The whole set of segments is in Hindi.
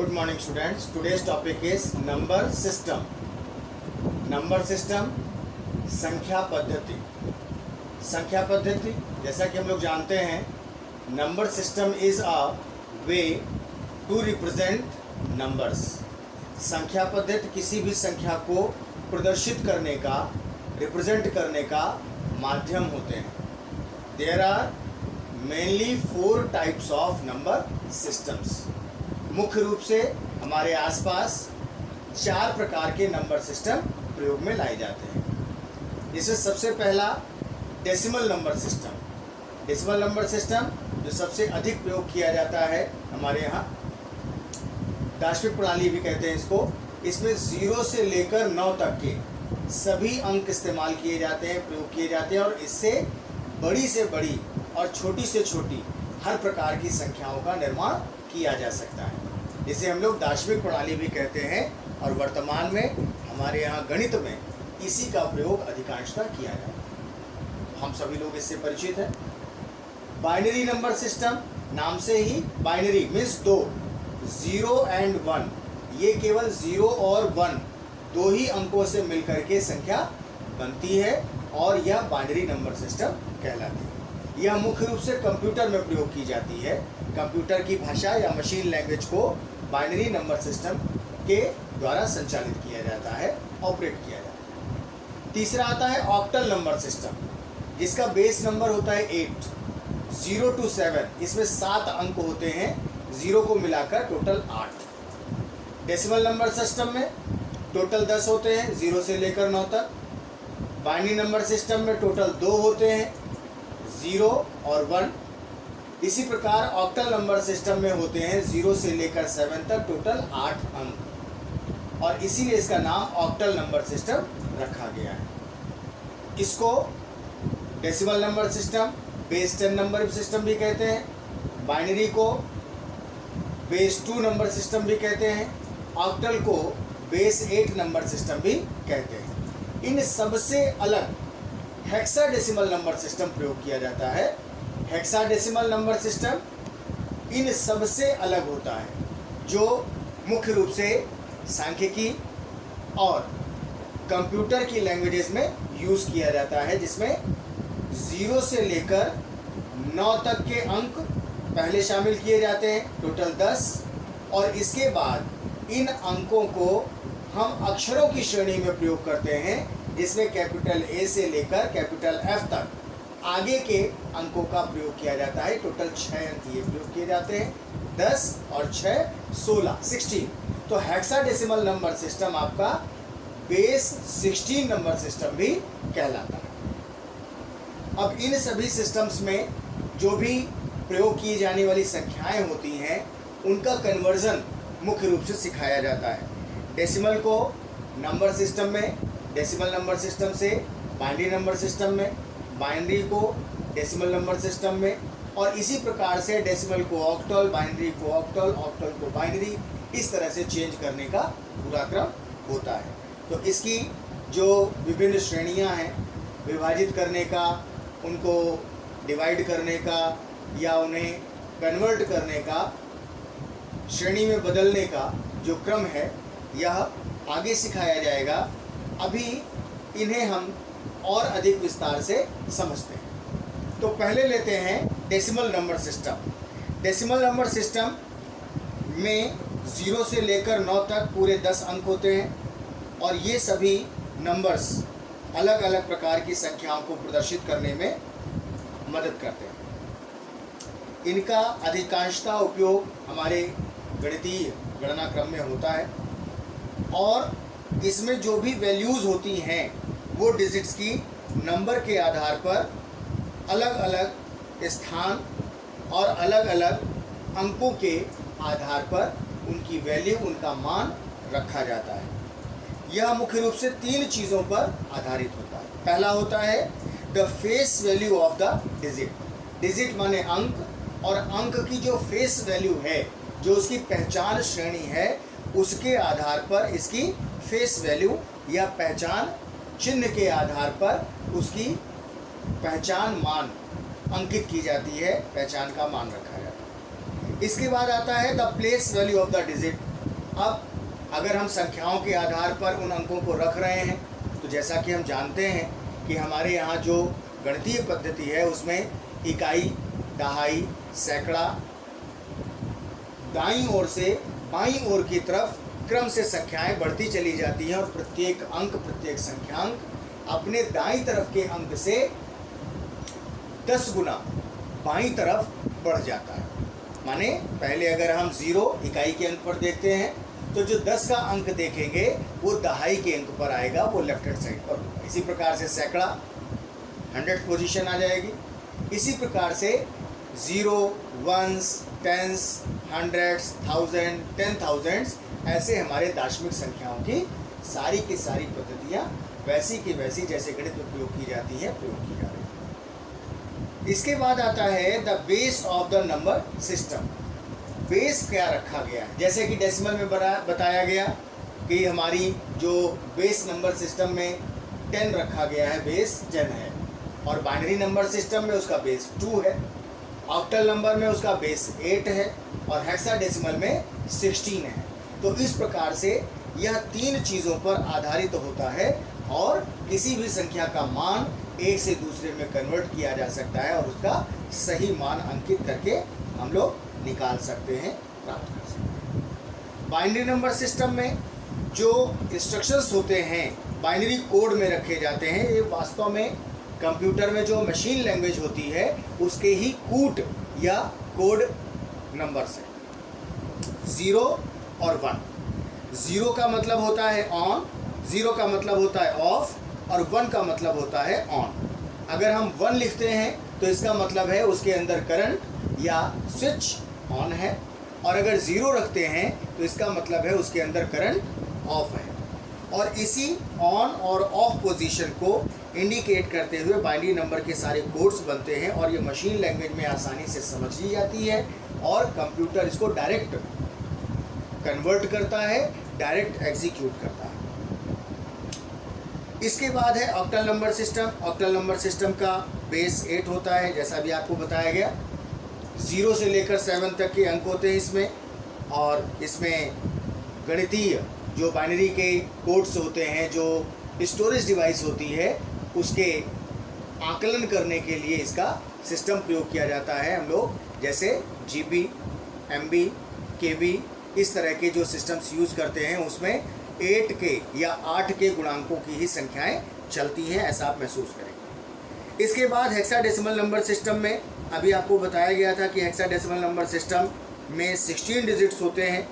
Good morning students. Today's topic is number system. Number system संख्या पद्धति. संख्या पद्धति जैसा कि हम लोग जानते हैं, number system is a way to represent numbers. संख्या पद्धति किसी भी संख्या को प्रदर्शित करने का, रिप्रेजेंट करने का माध्यम होते हैं. There are mainly 4 types of number systems. मुख्य रूप से हमारे आसपास 4 प्रकार के नंबर सिस्टम प्रयोग में लाए जाते हैं. जिसमें सबसे पहला decimal number system. Decimal number system जो सबसे अधिक प्रयोग किया जाता है हमारे यहाँ, दार्शनिक प्रणाली भी कहते हैं इसको. इसमें 0 से लेकर 9 तक के सभी अंक इस्तेमाल किए जाते हैं, प्रयोग किए जाते हैं, और इससे बड़ी से बड़ी और छोटी से छोटी हर प्रकार की संख्याओं का निर्माण किया जा सकता है. इसे हम लोग दार्शनिक प्रणाली भी कहते हैं, और वर्तमान में हमारे यहाँ गणित में इसी का प्रयोग अधिकांशतः किया जाता है. हम सभी लोग इससे परिचित हैं. बाइनरी नंबर सिस्टम, नाम से ही बाइनरी मीन्स 2, 0 एंड 1. ये केवल 0 और 1 दो ही अंकों से मिलकर के संख्या बनती है, और यह बाइनरी नंबर सिस्टम कहलाती है. यह मुख्य रूप से कंप्यूटर में प्रयोग की जाती है. कंप्यूटर की भाषा या मशीन लैंग्वेज को बाइनरी नंबर सिस्टम के द्वारा संचालित किया जाता है, ऑपरेट किया जाता है. तीसरा आता है ऑक्टल नंबर सिस्टम, जिसका बेस नंबर होता है 8, 0 to 7. इसमें 7 अंक होते हैं, 0 को मिलाकर टोटल 8. डेसिमल नंबर सिस्टम में टोटल 10 होते हैं, 0 से लेकर 9 तक. बाइनरी नंबर सिस्टम में टोटल 2 होते हैं, 0 और 1. इसी प्रकार ऑक्टल नंबर सिस्टम में होते हैं 0 से लेकर 7 तक टोटल 8 अंक, और इसीलिए इसका नाम ऑक्टल नंबर सिस्टम रखा गया है. इसको decimal number system, base 10 number system भी कहते हैं. बाइनरी को बेस 2 नंबर सिस्टम भी कहते हैं. ऑक्टल को बेस 8 नंबर सिस्टम भी कहते हैं. इन सबसे अलग हेक्साडेसिमल नंबर सिस्टम प्रयोग किया जाता है. हेक्साडेसिमल नंबर सिस्टम इन सबसे अलग होता है, जो मुख्य रूप से सांख्यिकी और कंप्यूटर की लैंग्वेजेस में यूज़ किया जाता है, जिसमें 0 से लेकर 9 तक के अंक पहले शामिल किए जाते हैं, टोटल 10, और इसके बाद इन अंकों को हम अक्षरों की श्रेणी में प्रयोग करते हैं, जिसमें कैपिटल ए से लेकर कैपिटल एफ तक आगे के अंकों का प्रयोग किया जाता है. टोटल 6 अंक ये प्रयोग किए जाते हैं, 10 और 6 16, 16. तो हेक्साडेसिमल नंबर सिस्टम आपका बेस 16 नंबर सिस्टम भी कहलाता है. अब इन सभी सिस्टम्स में जो भी प्रयोग की जाने वाली संख्याएं होती हैं, उनका कन्वर्जन मुख्य रूप से सिखाया जाता है. डेसिमल को नंबर सिस्टम में, डेसिमल नंबर सिस्टम से बाइनरी नंबर सिस्टम में, बाइनरी को डेसिमल नंबर सिस्टम में, और इसी प्रकार से डेसिमल को ऑक्टल, बाइनरी को ऑक्टल, ऑक्टल को बाइनरी, इस तरह से चेंज करने का पूरा क्रम होता है. तो इसकी जो विभिन्न श्रेणियां हैं, विभाजित करने का, उनको डिवाइड करने का, या उन्हें कन्वर्ट करने का, श्रेणी में बदलने का जो क्रम है, यह आगे सिखाया जाएगा. अभी इन्हें हम और अधिक विस्तार से समझते हैं. तो पहले लेते हैं decimal number system. Decimal number system में 0 से लेकर 9 तक पूरे 10 अंक होते हैं, और ये सभी नंबर्स अलग अलग प्रकार की संख्याओं को प्रदर्शित करने में मदद करते हैं. इनका अधिकांशतः उपयोग हमारे गणितीय गणना क्रम में होता है, और इसमें जो भी वैल्यूज़ होती हैं वो डिजिट्स की नंबर के आधार पर अलग अलग स्थान और अलग अलग अंकों के आधार पर उनकी वैल्यू, उनका मान रखा जाता है. यह मुख्य रूप से 3 चीज़ों पर आधारित होता है. पहला होता है the face value of the digit. Digit माने अंक, और अंक की जो फेस वैल्यू है, जो उसकी पहचान श्रेणी है, उसके आधार पर इसकी फेस वैल्यू या पहचान चिन्ह के आधार पर उसकी पहचान मान अंकित की जाती है, पहचान का मान रखा जाता है. इसके बाद आता है the place value of the digit. अब अगर हम संख्याओं के आधार पर उन अंकों को रख रहे हैं तो जैसा कि हम जानते हैं कि हमारे यहाँ जो गणितीय पद्धति है उसमें इकाई, दहाई, सैकड़ा दाईं ओर से बाईं ओर की तरफ क्रम से संख्याएं बढ़ती चली जाती हैं और प्रत्येक अंक, प्रत्येक संख्यांक अपने दाईं तरफ के अंक से 10 गुना बाईं तरफ बढ़ जाता है। माने पहले अगर हम 0 इकाई के अंक पर देखते हैं तो जो 10 का अंक देखेंगे वो दहाई के अंक पर आएगा, वो लेफ्ट हैंड साइड पर होगा। इसी प्रकार से सैकड़ा 100 पोजीशन आ जाएगी। इसी प्रकार से 0, 1s, 10s, 100s, 1000, 10,000 ऐसे हमारे दार्शनिक संख्याओं की सारी पद्धतियाँ वैसी की वैसी जैसे गणित में प्रयोग की जाती है प्रयोग की जा रही है। इसके बाद आता है the base of the number system. Base क्या रखा गया है, जैसे कि डेसिमल में बताया गया कि हमारी जो बेस नंबर सिस्टम में 10 रखा गया है, बेस 10 है, और बाइनरी नंबर सिस्टम में उसका बेस 2 है, ऑक्टल नंबर में उसका बेस 8 है और हेक्साडेसिमल में 16 है। तो इस प्रकार से यह 3 चीज़ों पर आधारित होता है और किसी भी संख्या का मान एक से दूसरे में कन्वर्ट किया जा सकता है और उसका सही मान अंकित करके हम लोग निकाल सकते हैं, प्राप्त कर सकते हैं। बाइनरी नंबर सिस्टम में जो इंस्ट्रक्शंस होते हैं बाइनरी कोड में रखे जाते हैं। ये वास्तव में कंप्यूटर में जो मशीन लैंग्वेज होती है उसके ही कूट या कोड नंबर्स हैं। 0 और 1। 0 का मतलब होता है ऑन, 0 का मतलब होता है ऑफ और 1 का मतलब होता है ऑन। अगर हम 1 लिखते हैं तो इसका मतलब है उसके अंदर करंट या स्विच ऑन है, और अगर 0 रखते हैं तो इसका मतलब है उसके अंदर करंट ऑफ है। और इसी ऑन और ऑफ पोजीशन को इंडिकेट करते हुए बाइनरी नंबर के सारे कोड्स बनते हैं और ये मशीन लैंग्वेज में आसानी से समझ ली जाती है और कंप्यूटर इसको डायरेक्ट कन्वर्ट करता है, डायरेक्ट एग्जीक्यूट करता है। इसके बाद है octal number system. Octal number system का बेस 8 होता है, जैसा भी आपको बताया गया। 0 से लेकर 7 तक के अंक होते हैं इसमें, और इसमें गणितीय जो बाइनरी के कोड्स होते हैं, जो स्टोरेज डिवाइस होती है, उसके आकलन करने के लिए इसका सिस्टम प्रयोग किया जाता है। हम लोग जैसे GB, MB, KB इस तरह के जो सिस्टम्स यूज़ करते हैं उसमें 8 के या 8 के गुणांकों की ही संख्याएं चलती हैं, ऐसा आप महसूस करेंगे। इसके बाद हेक्साडेसिमल नंबर सिस्टम में अभी आपको बताया गया था कि हेक्साडेसिमल नंबर सिस्टम में 16 डिजिट्स होते हैं,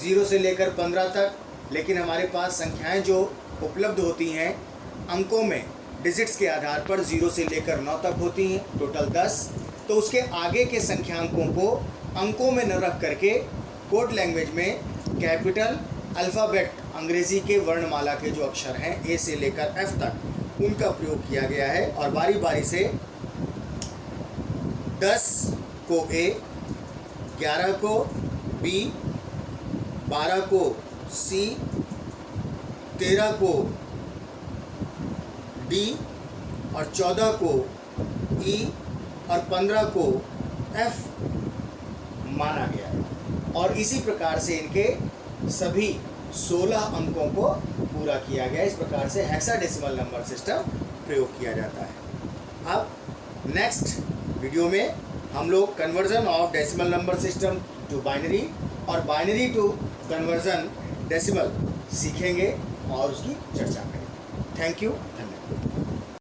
0 से लेकर 15 तक। लेकिन हमारे पास संख्याएं जो उपलब्ध होती हैं अंकों में डिजिट्स के आधार पर 0 से लेकर 9 तक होती हैं, टोटल 10। तो उसके आगे के संख्यांकों को अंकों में न रख करके कोड लैंग्वेज में कैपिटल अल्फ़ाबेट अंग्रेज़ी के वर्णमाला के जो अक्षर हैं A से लेकर F तक उनका प्रयोग किया गया है, और बारी बारी से 10 को A, 11 को B, 12 को C, 13 को D और 14 को E और 15 को F माना गया है। और इसी प्रकार से इनके सभी 16 अंकों को पूरा किया गया। इस प्रकार से हेक्साडेसिमल नंबर सिस्टम प्रयोग किया जाता है। अब नेक्स्ट वीडियो में हम लोग conversion of decimal number system to binary और बाइनरी टू कन्वर्जन डेसिमल सीखेंगे और उसकी चर्चा करेंगे। थैंक यू, धन्यवाद।